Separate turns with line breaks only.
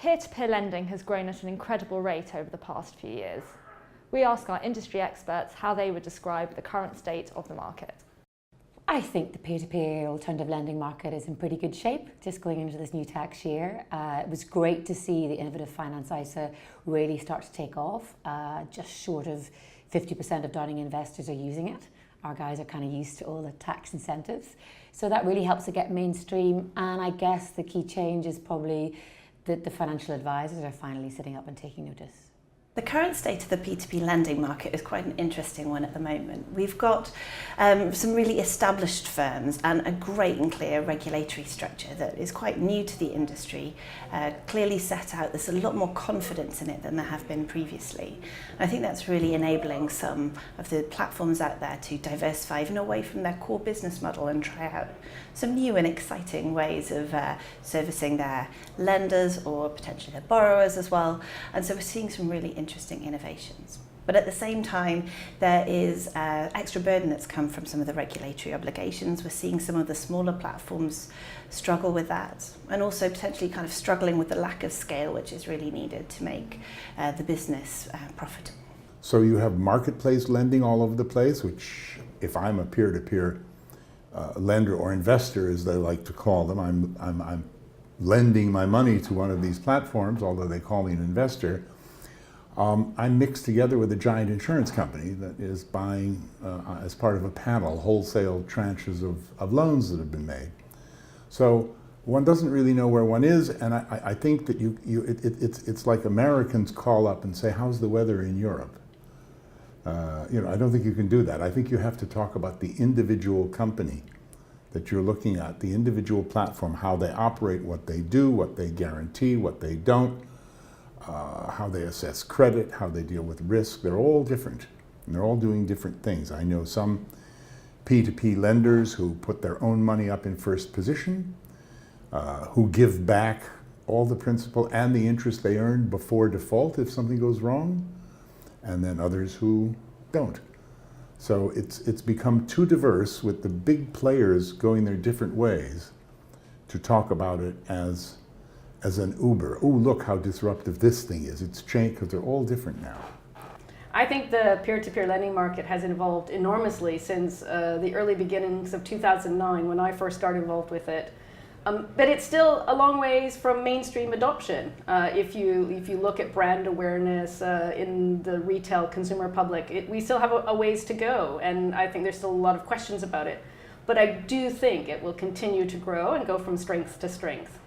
Peer-to-peer lending has grown at an incredible rate over the past few years. We ask our industry experts how they would describe the current state of the market.
I think the peer-to-peer alternative lending market is in pretty good shape, just going into this new tax year. It was great to see the Innovative Finance ISA really start to take off. Just short of 50% of Downing investors are using it. Our guys are kind of used to all the tax incentives. So that really helps it get mainstream. And I guess the key change is probably that the financial advisors are finally sitting up and taking notice.
The current state of the P2P lending market is quite an interesting one at the moment. We've got some really established firms and a great and clear regulatory structure that is quite new to the industry, clearly set out. There's a lot more confidence in it than there have been previously. And I think that's really enabling some of the platforms out there to diversify even away from their core business model and try out some new and exciting ways of servicing their lenders or potentially their borrowers as well. And so we're seeing some really interesting innovations. But at the same time, there is extra burden that's come from some of the regulatory obligations. We're seeing some of the smaller platforms struggle with that, and also potentially kind of struggling with the lack of scale, which is really needed to make the business profitable.
So you have marketplace lending all over the place, which if I'm a peer-to-peer lender or investor, as they like to call them, I'm lending my money to one of these platforms, although they call me an investor. I'm mixed together with a giant insurance company that is buying, as part of a panel, wholesale tranches of loans that have been made. So one doesn't really know where one is, and I think that it's like Americans call up and say, how's the weather in Europe? I don't think you can do that. I think you have to talk about the individual company that you're looking at, the individual platform, how they operate, what they do, what they guarantee, what they don't, how they assess credit, how they deal with risk. They're all different, and they're all doing different things. I know some P2P lenders who put their own money up in first position, who give back all the principal and the interest they earned before default if something goes wrong, and then others who don't. So it's become too diverse, with the big players going their different ways, to talk about it as an Uber. Oh, look how disruptive this thing is. It's changed because they're all different now.
I think the peer-to-peer lending market has evolved enormously since the early beginnings of 2009 when I first started involved with it. But it's still a long ways from mainstream adoption. If you look at brand awareness in the retail consumer public, we still have a ways to go, and I think there's still a lot of questions about it. But I do think it will continue to grow and go from strength to strength.